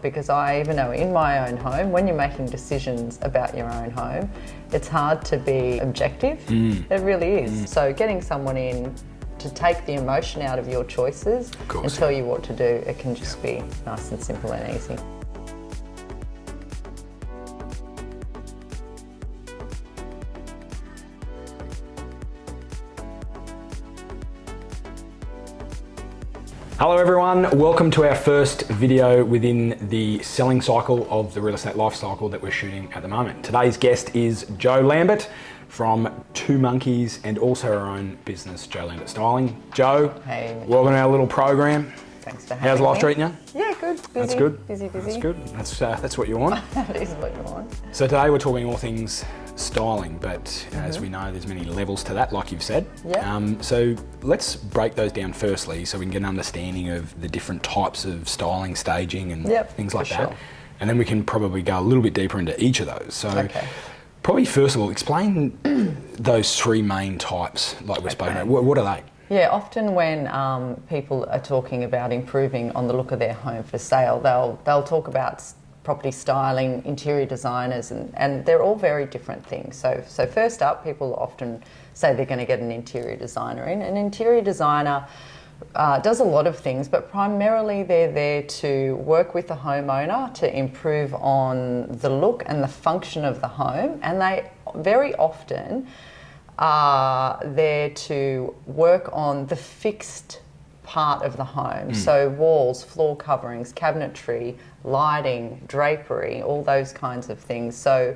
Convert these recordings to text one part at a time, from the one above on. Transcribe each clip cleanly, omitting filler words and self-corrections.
Because I even know in my own home, when you're making decisions about your own home, it's hard to be objective. It really is. So getting someone in to take the emotion out of your choices and tell you what to do, it can just be nice and simple and easy. Hello everyone, welcome to our first video within the selling cycle of the real estate life cycle that we're shooting at the moment. Today's guest is Jo Lambert from Two Monkeys and also her own business, Jo Lambert Styling. Jo, hey, welcome to our little program. Thanks for having me. How's life treating you? Yeah, good. Busy. That's good. Busy. That's good. That's what you want. That is what you want. So today we're talking all things styling, but as we know, there's many levels to that, like you've said. Yep. So let's break those down firstly so we can get an understanding of the different types of styling, staging and things like that. Sure. And then we can probably go a little bit deeper into each of those. So probably first of all, explain those three main types like we're spoken about. What are they? Yeah, often when people are talking about improving on the look of their home for sale, they'll talk about property styling, interior designers, and they're all very different things. So first up, people often say they're going to get an interior designer in. An interior designer does a lot of things, but primarily they're there to work with the homeowner to improve on the look and the function of the home, and they very often are there to work on the fixed part of the home. So walls, floor coverings, cabinetry, lighting, drapery, all those kinds of things. So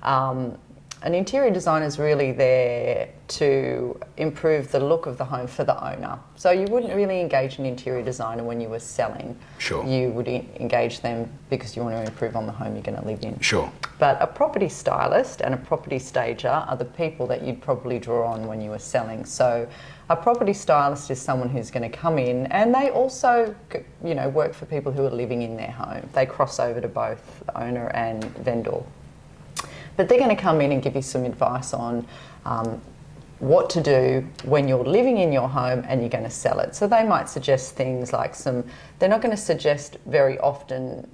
an interior designer is really there to improve the look of the home for the owner. So you wouldn't really engage an interior designer when you were selling. Sure. You would engage them because you want to improve on the home you're going to live in. Sure. But a property stylist and a property stager are the people that you'd probably draw on when you were selling. So a property stylist is someone who's going to come in, and they also, work for people who are living in their home. They cross over to both owner and vendor. But they're going to come in and give you some advice on what to do when you're living in your home and you're going to sell it. So they might suggest things like they're not going to suggest very often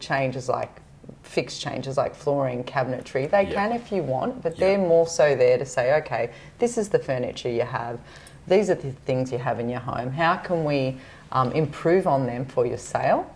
fixed changes like flooring, cabinetry. They can if you want, but they're more so there to say, okay, this is the furniture you have. These are the things you have in your home. How can we improve on them for your sale?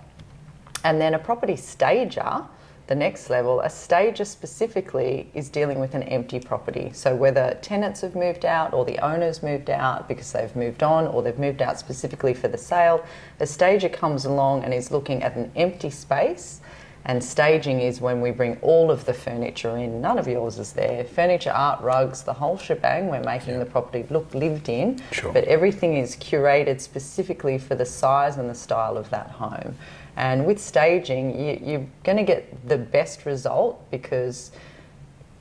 And then a property stager, the next level, a stager specifically is dealing with an empty property. So whether tenants have moved out or the owner's moved out because they've moved on or they've moved out specifically for the sale, a stager comes along and is looking at an empty space. And staging is when we bring all of the furniture in. None of yours is there. Furniture, art, rugs, the whole shebang. We're making the property look lived in. Sure. But everything is curated specifically for the size and the style of that home. And with staging, you're going to get the best result because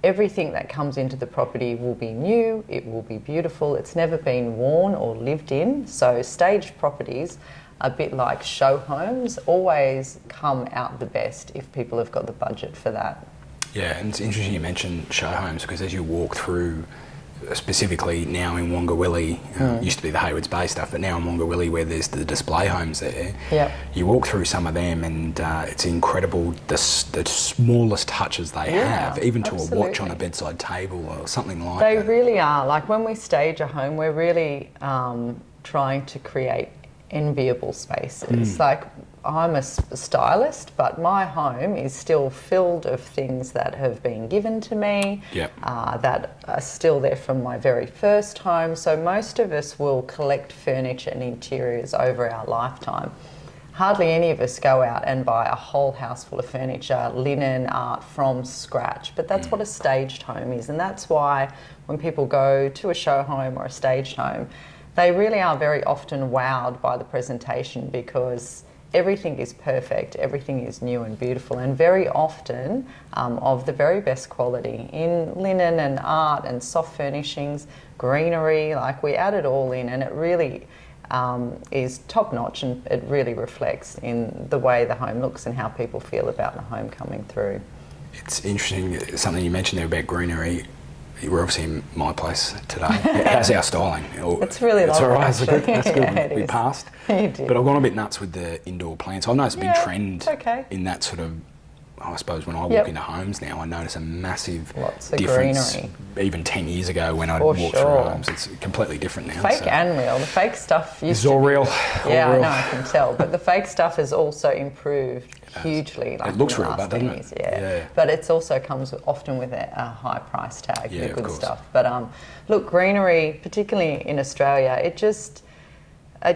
everything that comes into the property will be new, it will be beautiful, it's never been worn or lived in. So staged properties, a bit like show homes, always come out the best if people have got the budget for that. Yeah, and it's interesting you mentioned show homes because as you walk through, specifically now in Wongawilli, used to be the Haywards Bay stuff, but now in Wongawilli where there's the display homes there, you walk through some of them and it's incredible the smallest touches they have, even to a watch on a bedside table or something like that. They really are. Like when we stage a home, we're really trying to create enviable spaces. Like I'm a stylist, but my home is still filled of things that have been given to me, that are still there from my very first home. So most of us will collect furniture and interiors over our lifetime. Hardly any of us go out and buy a whole house full of furniture, linen, art from scratch, but that's what a staged home is. And that's why when people go to a show home or a staged home, they really are very often wowed by the presentation because everything is perfect, everything is new and beautiful, and very often of the very best quality in linen and art and soft furnishings, greenery, like we add it all in, and it really is top notch, and it really reflects in the way the home looks and how people feel about the home coming through. It's interesting, something you mentioned there about greenery. we're obviously in my place today. How's our styling? It's really lovely. It's all right. Actually. That's good. Yeah, We passed. You did. But I've gone a bit nuts with the indoor plants. I've noticed a big trend in that sort of. I suppose when I walk into homes now, I notice a massive difference. Greenery. Even 10 years ago when I'd walk through homes, it's completely different now. Fake and real. The fake stuff used It's all real. Yeah, I know, I can tell. But the fake stuff has also improved hugely. Like it looks real, but doesn't it? Yeah. But it also comes often with a high price tag, the good stuff. But look, greenery, particularly in Australia, it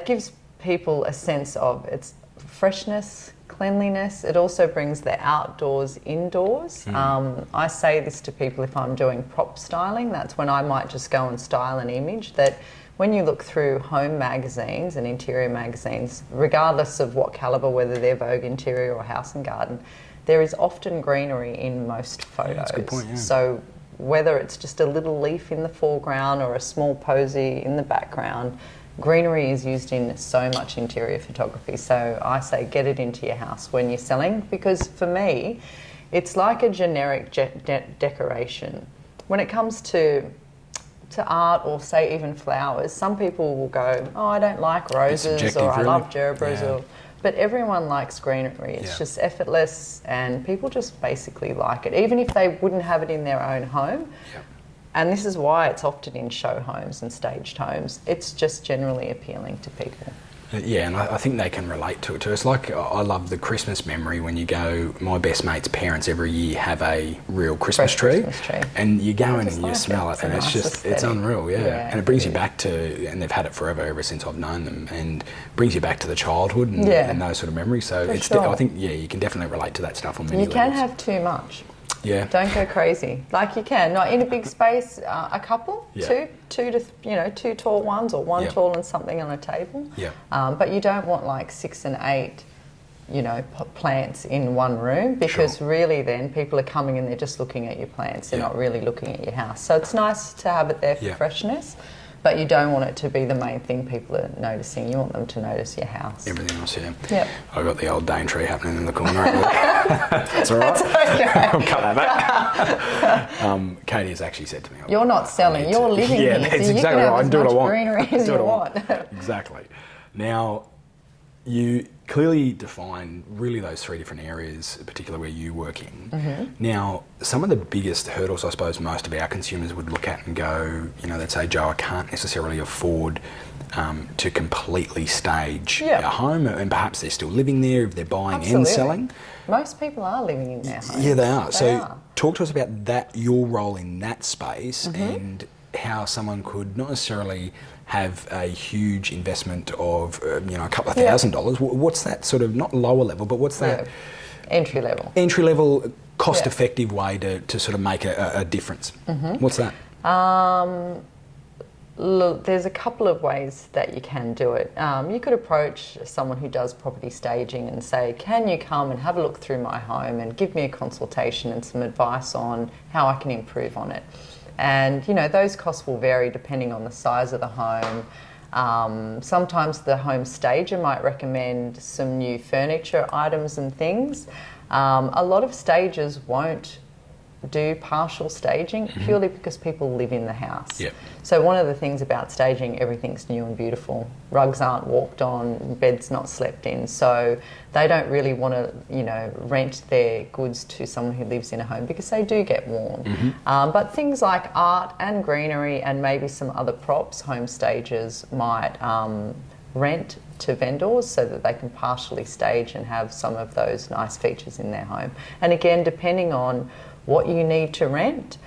gives people a sense of its freshness, cleanliness. It also brings the outdoors indoors. I say this to people if I'm doing prop styling. That's when I might just go and style an image that when you look through home magazines and interior magazines, regardless of what calibre, whether they're Vogue Interior or House and Garden, there is often greenery in most photos. Yeah, that's a good point, yeah. So whether it's just a little leaf in the foreground or a small posy in the background, greenery is used in so much interior photography. So I say get it into your house when you're selling, because for me, it's like a generic decoration. When it comes to art or say even flowers, some people will go, oh, I don't like roses or I love gerberas, but everyone likes greenery. It's just effortless and people just basically like it, even if they wouldn't have it in their own home. And this is why it's often in show homes and staged homes. It's just generally appealing to people. Yeah, and I think they can relate to it too. It's like, I love the Christmas memory when you go, my best mate's parents every year have a real Christmas tree. And you go in and you smell it and it's just, it's unreal, and it brings you back to, and they've had it forever, ever since I've known them, and brings you back to the childhood and those sort of memories. So I think, you can definitely relate to that stuff on many levels. You can have too much. Yeah. Don't go crazy. Like you can, not in a big space, a couple, two tall ones or one tall and something on a table. But you don't want like 6 and 8, plants in one room, because really then people are coming in, they're just looking at your plants. They're not really looking at your house. So it's nice to have it there for freshness. But you don't want it to be the main thing people are noticing. You want them to notice your house. Everything else, Yep. I've got the old Daintree happening in the corner. That's all right. That's okay. I'll cut that back. Katie has actually said to me, you're not selling, you're living here. That's so exactly you can right. have I can do what I want. Greenery as you want. Exactly. Now, you clearly define really those 3 different areas, particularly where you work in. Now, some of the biggest hurdles I suppose most of our consumers would look at and go, they'd say, Joe, I can't necessarily afford to completely stage a home, and perhaps they're still living there if they're buying and selling. Most people are living in their homes. Yeah, they are. Talk to us about that, your role in that space, and how someone could not necessarily have a huge investment of, a couple of $1,000s. What's that sort of, not lower level, but what's that? Entry level. Entry level, cost-effective way to sort of make a difference. What's that? Look, there's a couple of ways that you can do it. You could approach someone who does property staging and say, can you come and have a look through my home and give me a consultation and some advice on how I can improve on it. And, those costs will vary depending on the size of the home. Sometimes the home stager might recommend some new furniture items and things. A lot of stagers won't do partial staging purely because people live in the house. So one of the things about staging, everything's new and beautiful. Rugs aren't walked on, beds not slept in. So they don't really want to, rent their goods to someone who lives in a home because they do get worn. But things like art and greenery and maybe some other props, home stagers might rent to vendors so that they can partially stage and have some of those nice features in their home. And again, depending on what you need to rent,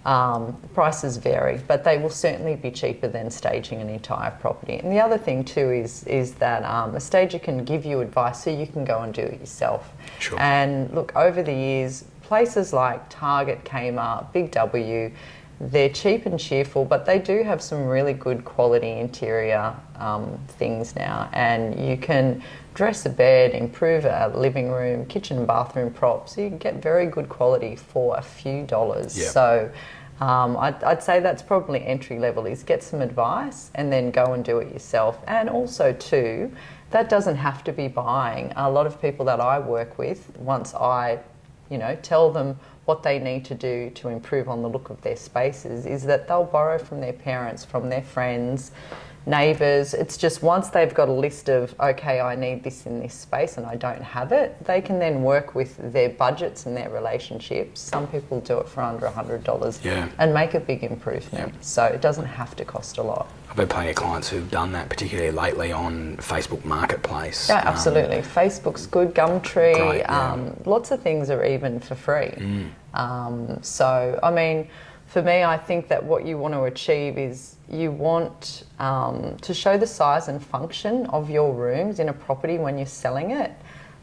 prices vary, but they will certainly be cheaper than staging an entire property. And the other thing too is that a stager can give you advice so you can go and do it yourself. And look, over the years, places like Target, Kmart, Big W, they're cheap and cheerful, but they do have some really good quality interior things now. And you can dress a bed, improve a living room, kitchen and bathroom props. You can get very good quality for a few dollars. So I'd say that's probably entry level, is get some advice and then go and do it yourself. And also too, that doesn't have to be buying. A lot of people that I work with, once I tell them what they need to do to improve on the look of their spaces, is that they'll borrow from their parents, from their friends, neighbours. It's just once they've got a list of, okay, I need this in this space and I don't have it, they can then work with their budgets and their relationships. Some people do it for under $100 and make a big improvement. So it doesn't have to cost a lot. I've had plenty of clients who've done that, particularly lately on Facebook Marketplace. Yeah, absolutely. Facebook's good, Gumtree, great, lots of things are even for free. So, I mean, for me, I think that what you want to achieve is you want to show the size and function of your rooms in a property when you're selling it.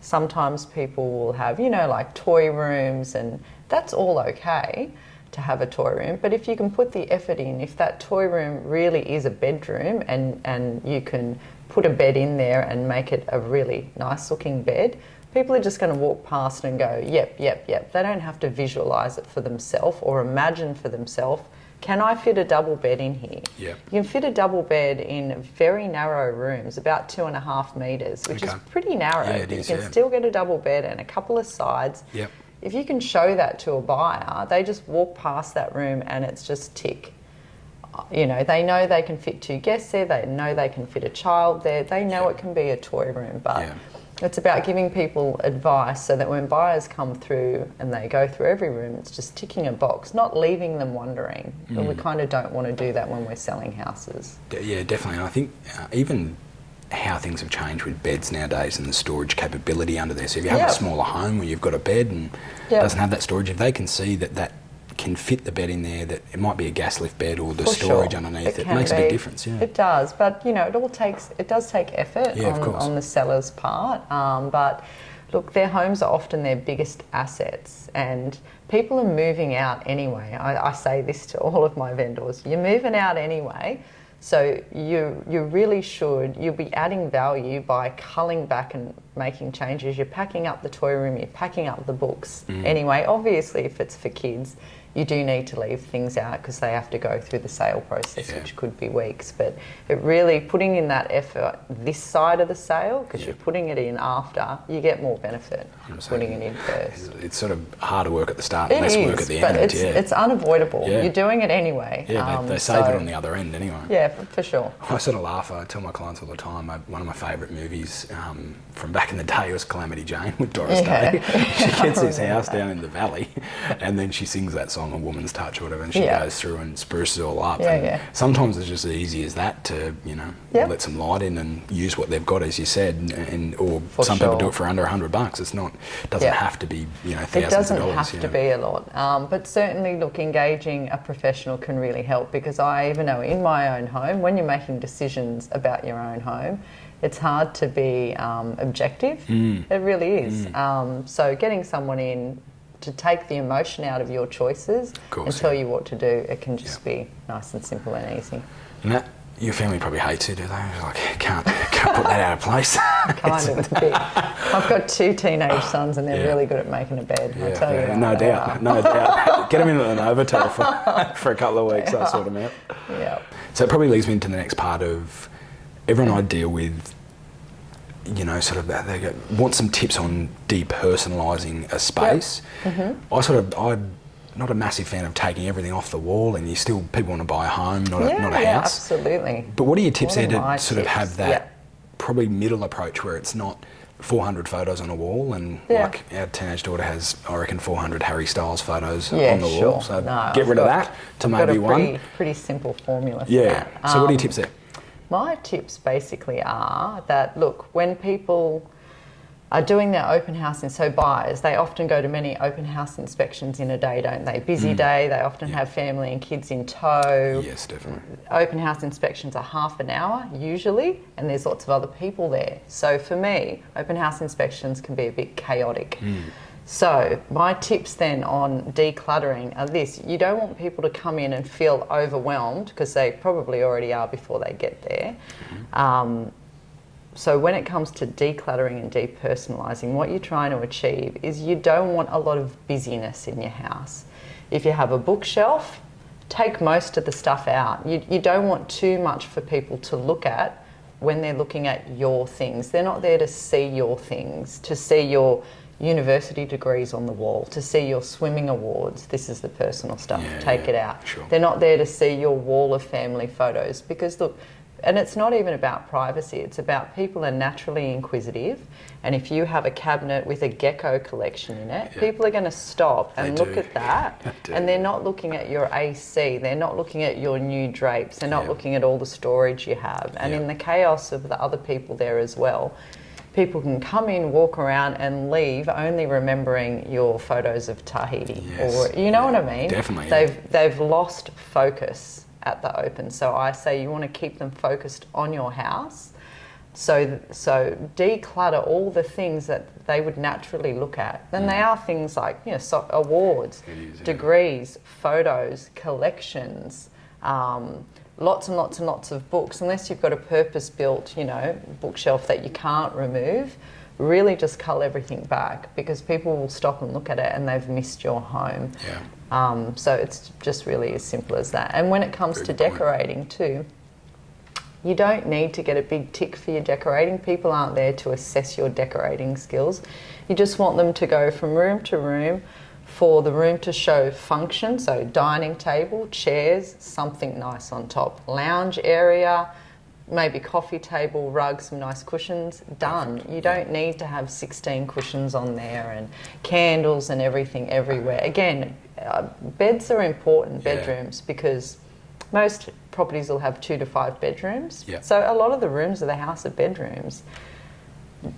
Sometimes people will have, like toy rooms, and that's all okay to have a toy room. But if you can put the effort in, if that toy room really is a bedroom and you can put a bed in there and make it a really nice looking bed, people are just going to walk past and go, yep. They don't have to visualise it for themselves or imagine for themselves, can I fit a double bed in here? Yep. You can fit a double bed in very narrow rooms, about 2.5 metres, which is pretty narrow. Yeah, it is, you can still get a double bed and a couple of sides. Yep. If you can show that to a buyer, they just walk past that room and it's just tick. They know they can fit 2 guests there, they know they can fit a child there, they know it can be a toy room, but it's about giving people advice so that when buyers come through and they go through every room, it's just ticking a box, not leaving them wondering. But we kind of don't want to do that when we're selling houses. Yeah, definitely. And I think even how things have changed with beds nowadays and the storage capability under there. So if you have a smaller home where you've got a bed and doesn't have that storage, if they can see that can fit the bed in there, that it might be a gas lift bed or the storage underneath, it makes a big difference. It does, but it does take effort on the seller's part. But look, their homes are often their biggest assets, and people are moving out anyway. I say this to all of my vendors: you're moving out anyway. So you really you'll be adding value by culling back and making changes. You're packing up the toy room, you're packing up the books. Anyway, obviously if it's for kids, you do need to leave things out because they have to go through the sale process, which could be weeks. But it really, putting in that effort this side of the sale, because you're putting it in after, you get more benefit putting it in first. It's sort of harder work at the start and less work at the end. But it's unavoidable. You're doing it anyway. Yeah, they save it on the other end anyway. Yeah, for sure. I sort of laugh. I tell my clients all the time, one of my favourite movies from back in the day was Calamity Jane with Doris Day. She gets this house down in the valley and then she sings that song, A Woman's Touch or whatever, and she goes through and spruces it all up. Sometimes it's just as easy as that to, let some light in and use what they've got, as you said, or some people do it for under $100. It's not, doesn't have to be, thousands of dollars. It doesn't have to be a lot. But certainly, look, engaging a professional can really help, because I even know in my own home, when you're making decisions about your own home, it's hard to be objective. It really is. So getting someone in to take the emotion out of your choices and tell you what to do, it can just be nice and simple and easy. And that, your family probably hates it, do they? Like, can't put that out of place. Kind of a bit. I've got 2 teenage sons and they're really good at making a bed. I'll tell you that. No doubt. Get them in an Novotel for a couple of weeks, I'll sort them out. Yeah. So it probably leads me into the next part of everyone I deal with, sort of they want some tips on depersonalising a space. I'm not a massive fan of taking everything off the wall, and people want to buy a home, not a house. Absolutely. But what are your tips there to sort of have that probably middle approach where it's not 400 photos on a wall, and like our teenage daughter has, I reckon, 400 Harry Styles photos on the wall. So get rid of that to maybe one. Pretty simple formula for that. So what are your tips there? My tips basically are that, look, when people are doing their open house, and so buyers, they often go to many open house inspections in a day, don't they? Busy day, they often have family and kids in tow. Yes, definitely. Open house inspections are half an hour usually, and there's lots of other people there. So for me, open house inspections can be a bit chaotic. So my tips then on decluttering are this: you don't want people to come in and feel overwhelmed, because they probably already are before they get there. So when it comes to decluttering and depersonalising, what you're trying to achieve is you don't want a lot of busyness in your house. If you have a bookshelf, take most of the stuff out. You don't want too much for people to look at when they're looking at your things. They're not there to see your things, to see your university degrees on the wall, to see your swimming awards. This is the personal stuff. Take it out. Sure. They're not there to see your wall of family photos, because look, and it's not even about privacy, it's about people are naturally inquisitive, and if you have a cabinet with a gecko collection in it, people are going to stop and look at that, and they're not looking at your AC, they're not looking at your new drapes, they're not looking at all the storage you have, and in the chaos of the other people there as well, people can come in, walk around and leave only remembering your photos of Tahiti, or you know what I mean? Definitely. They've lost focus at the open. So I say you want to keep them focused on your house. So declutter all the things that they would naturally look at. Then they are things like, you know, awards, degrees, photos, collections, lots and lots and lots of books. Unless you've got a purpose-built, you know, bookshelf that you can't remove, really just cull everything back, because people will stop and look at it and they've missed your home. So it's just really as simple as that. And when it comes to decorating too, you don't need to get a big tick for your decorating. People aren't there to assess your decorating skills. You just want them to go from room to room, for the room to show function, so dining table, chairs, something nice on top, lounge area, maybe coffee table, rug, some nice cushions, done. You don't need to have 16 cushions on there and candles and everything everywhere. Again, beds are important, bedrooms, because most properties will have 2 to 5 bedrooms. So a lot of the rooms of the house are bedrooms.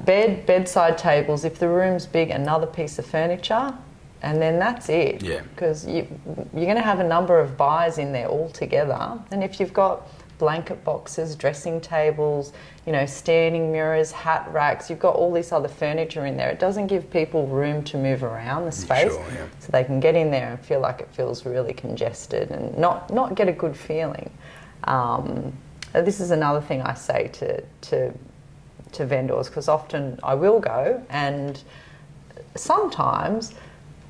Bedside tables, if the room's big, another piece of furniture, and then that's it. Because you're going to have a number of buyers in there all together. And if you've got blanket boxes, dressing tables, you know, standing mirrors, hat racks, you've got all this other furniture in there. It doesn't give people room to move around the space, so they can get in there and feel like it feels really congested and not get a good feeling. This is another thing I say to vendors, because often I will go, and sometimes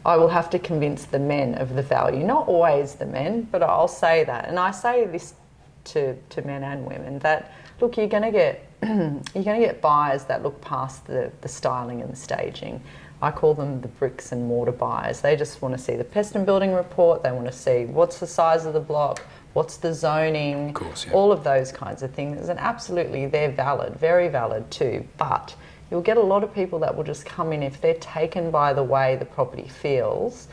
I will have to convince the men of the value. Not always the men, but I'll say that. And I say this to men and women, that look, you're going to get buyers that look past the styling and the staging. I call them the bricks and mortar buyers. They just want to see the pest and building report. They want to see what's the size of the block, what's the zoning, all of those kinds of things. And absolutely, they're valid, very valid too. But you'll get a lot of people that will just come in, if they're taken by the way the property feels,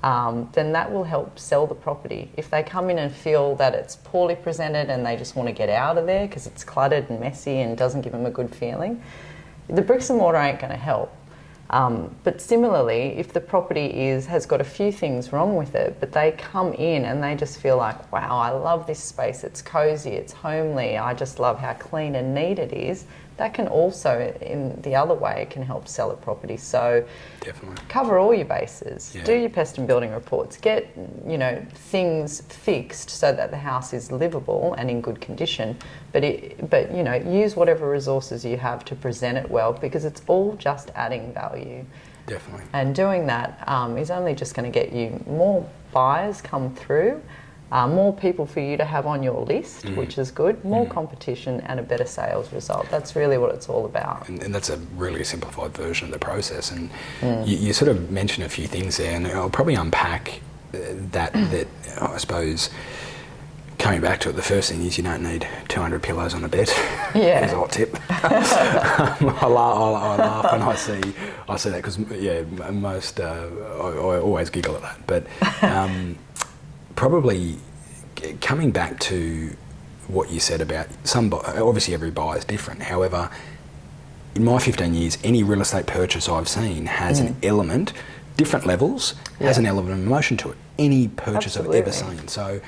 then that will help sell the property. If they come in and feel that it's poorly presented and they just want to get out of there because it's cluttered and messy and doesn't give them a good feeling, the bricks and mortar ain't going to help. But similarly, if the property has got a few things wrong with it, but they come in and they just feel like, wow, I love this space, it's cozy, it's homely, I just love how clean and neat it is, that can also, in the other way, it can help sell a property. So cover all your bases, do your pest and building reports, get, you know, things fixed so that the house is livable and in good condition, but you know, use whatever resources you have to present it well, because it's all just adding value. And doing that is only just going to get you more buyers come through, more people for you to have on your list, which is good, more competition and a better sales result. That's really what it's all about. And that's a really simplified version of the process. And you sort of mentioned a few things there, and I'll probably unpack that I suppose, coming back to it, the first thing is you don't need 200 pillows on a bed. Is a hot tip. I laugh when I see that, because most I always giggle at that. But probably coming back to what you said about obviously every buyer is different. However, in my 15 years, any real estate purchase I've seen has an element, different levels, has an element of emotion to it. Any purchase I've ever seen. So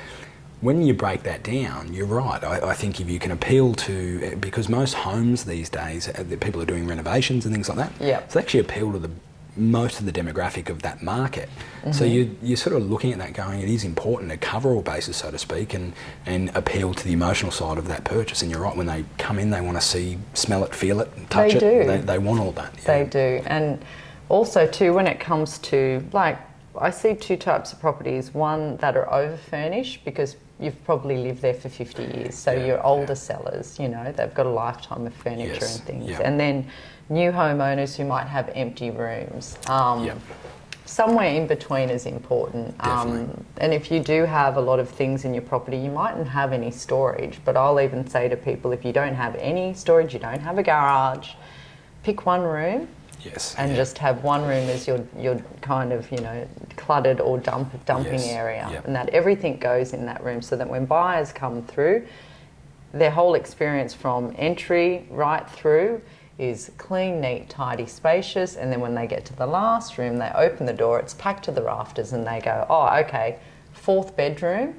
when you break that down, you're right. I think if you can appeal to, because most homes these days, people are doing renovations and things like that, so they actually appeal to most of the demographic of that market. So you're sort of looking at that going, it is important to cover all bases, so to speak, and appeal to the emotional side of that purchase. And you're right, when they come in, they want to see, smell it, feel it, touch it. They want all that. They do. And also too, when it comes to, like, I see two types of properties. One that are over furnished because, you've probably lived there for 50 years. So your older sellers, you know, they've got a lifetime of furniture and things. Yep. And then new homeowners who might have empty rooms. Somewhere in between is important. And if you do have a lot of things in your property, you mightn't have any storage, but I'll even say to people, if you don't have any storage, you don't have a garage, pick one room. And just have one room as your kind of, you know, cluttered or dumping area, and that everything goes in that room, so that when buyers come through, their whole experience from entry right through is clean, neat, tidy, spacious, and then when they get to the last room, they open the door, it's packed to the rafters, and they go, oh, okay, 4th bedroom,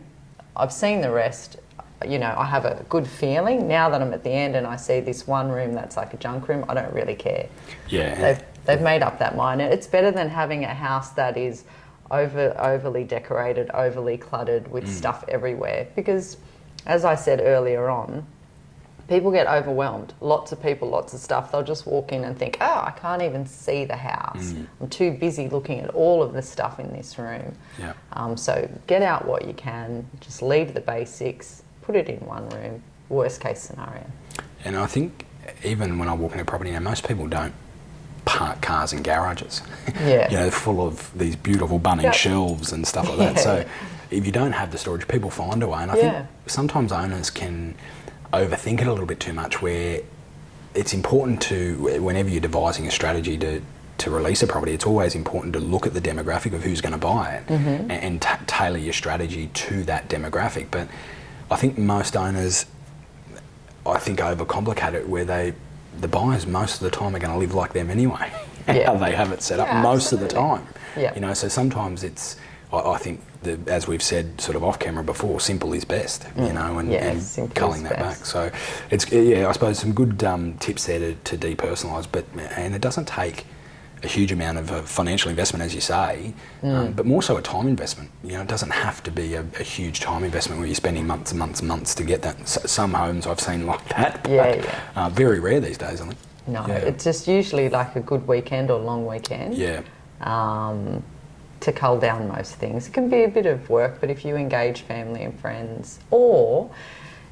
I've seen the rest, you know, I have a good feeling. Now that I'm at the end and I see this one room that's like a junk room, I don't really care. They've made up that mind. It's better than having a house that is overly decorated, overly cluttered with stuff everywhere, because as I said earlier on, people get overwhelmed. Lots of people, lots of stuff. They'll just walk in and think, oh, I can't even see the house. I'm too busy looking at all of the stuff in this room. So get out what you can, just leave the basics, put it in one room, worst case scenario. And I think even when I walk into a property now, most people don't park cars in garages. You know, full of these beautiful Bunnings shelves and stuff like that. So if you don't have the storage, people find a way. And I think sometimes owners can overthink it a little bit too much, where it's important to, whenever you're devising a strategy to release a property, it's always important to look at the demographic of who's going to buy it and tailor your strategy to that demographic. But I think most owners, overcomplicate it, where the buyers most of the time are going to live like them anyway. How they have it set up most of the time. You know, so sometimes it's, I think, as we've said sort of off camera before, simple is best, you know, and culling that back. So it's, I suppose some good tips there to depersonalise, and it doesn't take a huge amount of financial investment, as you say, but more so a time investment. You know, it doesn't have to be a huge time investment where you're spending months and months and months to get that. Some homes I've seen like that, but very rare these days, I think. No, it's just usually like a good weekend or long weekend. To cull down most things. It can be a bit of work, but if you engage family and friends, or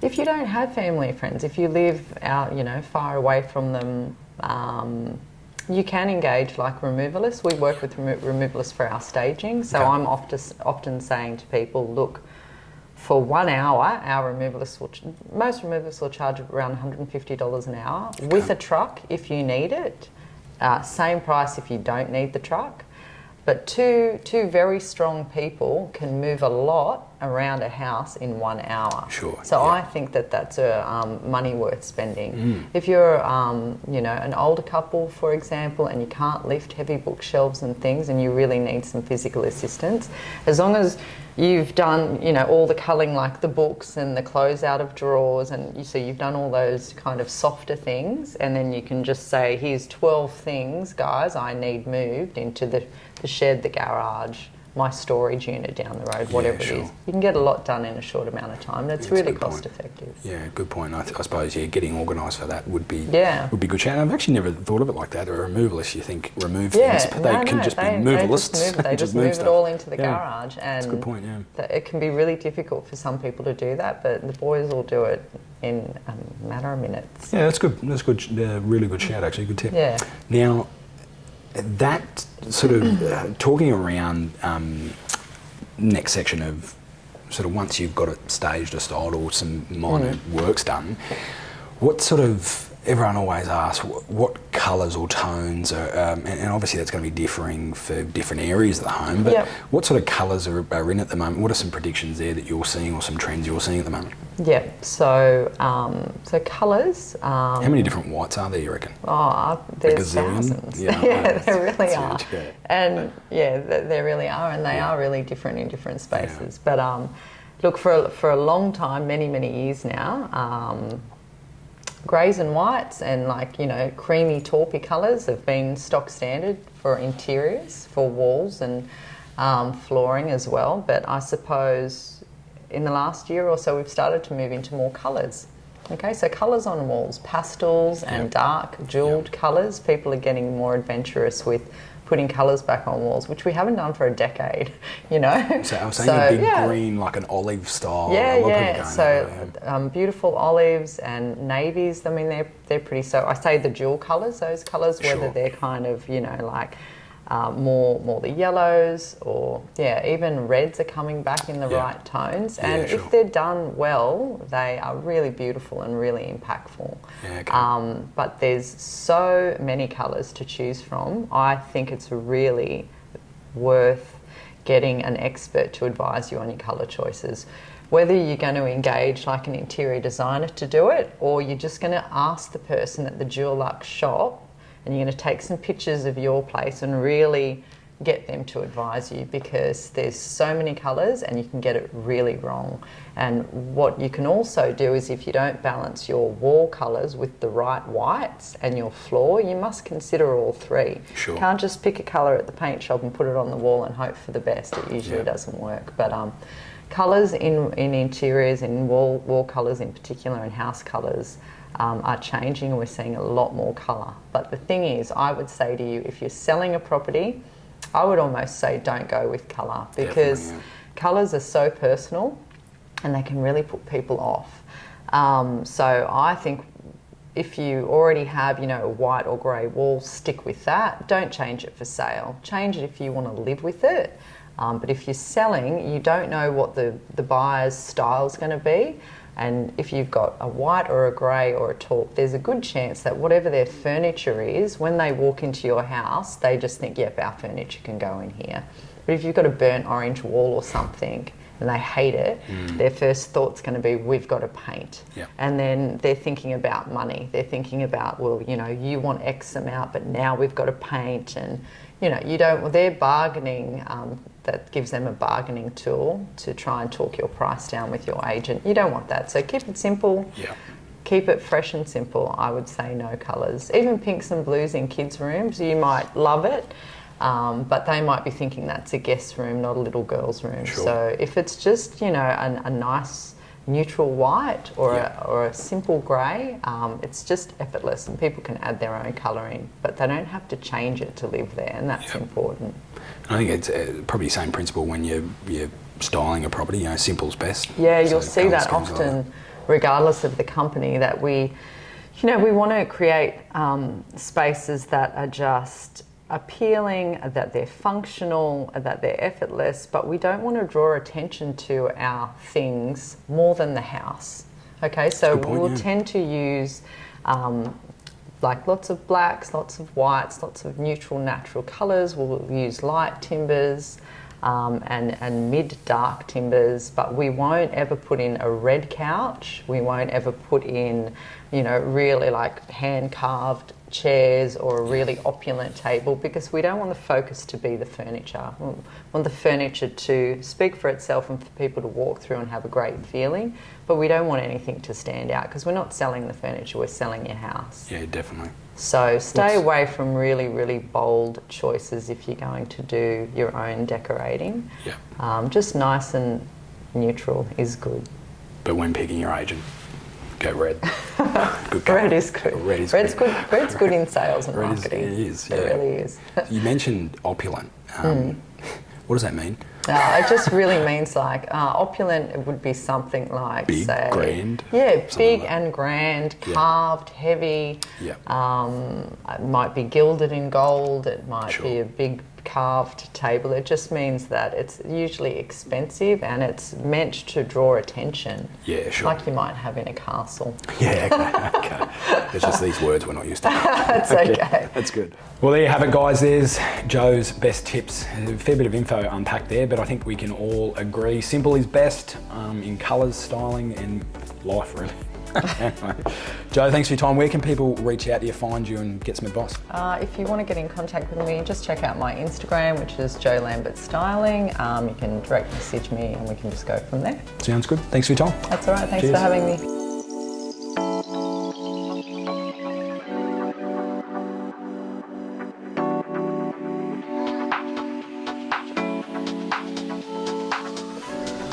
if you don't have family and friends, if you live out, you know, far away from them, you can engage like removalists. We work with removalists for our staging, so I'm often saying to people, look, for 1 hour, our removalists most removalists will charge around $150 an hour with a truck if you need it. Same price if you don't need the truck. But two very strong people can move a lot around a house in 1 hour. So I think that's a money worth spending. If you're, you know, an older couple, for example, and you can't lift heavy bookshelves and things, and you really need some physical assistance, as long as you've done, you know, all the culling, like the books and the clothes out of drawers, and you've done all those kind of softer things, and then you can just say, here's 12 things, guys, I need moved into the shed, the garage, my storage unit down the road, whatever it is. You can get a lot done in a short amount of time. That's really cost effective. Yeah, good point. I suppose getting organised for that would be good. I've actually never thought of it like that. A removalist, you think remove things, but they can just be movalists. They just move it all into the garage, and that's a good point. It can be really difficult for some people to do that, but the boys will do it in a matter of minutes. Yeah, that's good. That's good. Really good shout, actually. Good tip. Now, that sort of talking around next section of sort of once you've got it staged or styled or some minor work's done, what sort of, everyone always asks what colours or tones are, and obviously that's going to be differing for different areas of the home, but what sort of colours are in at the moment? What are some predictions there that you're seeing, or some trends you're seeing at the moment? So colours. How many different whites are there, you reckon? Oh, there's thousands. There really are. And there really are, and they are really different in different spaces. But look, for a long time, many years now, greys and whites and, like, you know, creamy taupey colours have been stock standard for interiors, for walls and flooring as well. But I suppose in the last year or so we've started to move into more colours. Okay, so colours on walls, pastels and dark jewelled colours. People are getting more adventurous with putting colours back on walls, which we haven't done for a decade, you know. So I was saying a big green, like an olive style. Yeah. So beautiful olives and navies. I mean, they're pretty. So I say the dual colours. Those colours, whether they're kind of, you know, like more the yellows, or even reds are coming back in the right tones. And if they're done well, they are really beautiful and really impactful. But there's so many colours to choose from. I think it's really worth getting an expert to advise you on your colour choices. Whether you're going to engage like an interior designer to do it, or you're just going to ask the person at the Dulux shop and you're going to take some pictures of your place and really get them to advise you, because there's so many colours and you can get it really wrong. And what you can also do is, if you don't balance your wall colours with the right whites and your floor, you must consider all three. You can't just pick a colour at the paint shop and put it on the wall and hope for the best. It usually doesn't work. But colours in interiors, in wall colours in particular, and house colours are changing, and we're seeing a lot more colour. But the thing is, I would say to you, if you're selling a property, I would almost say don't go with colour, because colours are so personal and they can really put people off. So I think if you already have, you know, a white or grey wall, stick with that. Don't change it for sale. Change it if you want to live with it. But if you're selling, you don't know what the buyer's style is going to be. And if you've got a white or a grey or a taupe, there's a good chance that whatever their furniture is, when they walk into your house, they just think, yep, our furniture can go in here. But if you've got a burnt orange wall or something and they hate it, their first thought's going to be, we've got to paint. And then they're thinking about money. They're thinking about, well, you know, you want X amount, but now we've got to paint. And, you know, they're bargaining. That gives them a bargaining tool to try and talk your price down with your agent. You don't want that. So keep it simple. Keep it fresh and simple. I would say no colours. Even pinks and blues in kids' rooms, you might love it, but they might be thinking that's a guest room, not a little girl's room. So if it's just, you know, a nice neutral white or a simple grey, it's just effortless, and people can add their own colour in, but they don't have to change it to live there, and that's important. I think it's probably the same principle when you're styling a property. You know, simple's best. Yeah, you'll see that often, regardless of the company, that we want to create spaces that are just appealing, that they're functional, that they're effortless, but we don't want to draw attention to our things more than the house. Okay, so we'll tend to use like lots of blacks, lots of whites, lots of neutral, natural colours. We'll use light timbers and mid-dark timbers, but we won't ever put in a red couch. We won't ever put in, you know, really like hand-carved chairs or a really opulent table, because we don't want the focus to be the furniture. We want the furniture to speak for itself and for people to walk through and have a great feeling, but we don't want anything to stand out, because we're not selling the furniture, we're selling your house. Yeah, definitely. So stay away from really, really bold choices if you're going to do your own decorating. Just nice and neutral is good. But when picking your agent, go red. Red is good. Red's good. Red's good in sales and marketing. It is. It really is. You mentioned opulent. What does that mean? It just really means like opulent. It would be something like big, say, grand. Yeah, big and grand, carved, heavy. It might be gilded in gold. It might be a big carved table. It just means that it's usually expensive and it's meant to draw attention. Like you might have in a castle. Okay. It's just these words we're not used to. That's okay. That's good. Well, there you have it, guys. There's Joe's best tips. A fair bit of info unpacked there, but I think we can all agree simple is best in colours, styling, and life, really. Anyway, Joe, thanks for your time. Where can people reach out to you, find you, and get some advice? If you want to get in contact with me, just check out my Instagram, which is Joe Lambert Styling. You can direct message me and we can just go from there. Sounds good. Thanks for your time. That's all right. Thanks for having me.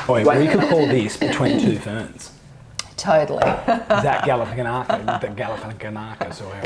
Wait, we could call this Between Two Ferns. Totally. Is that Galifianakis? The Galifianakis, or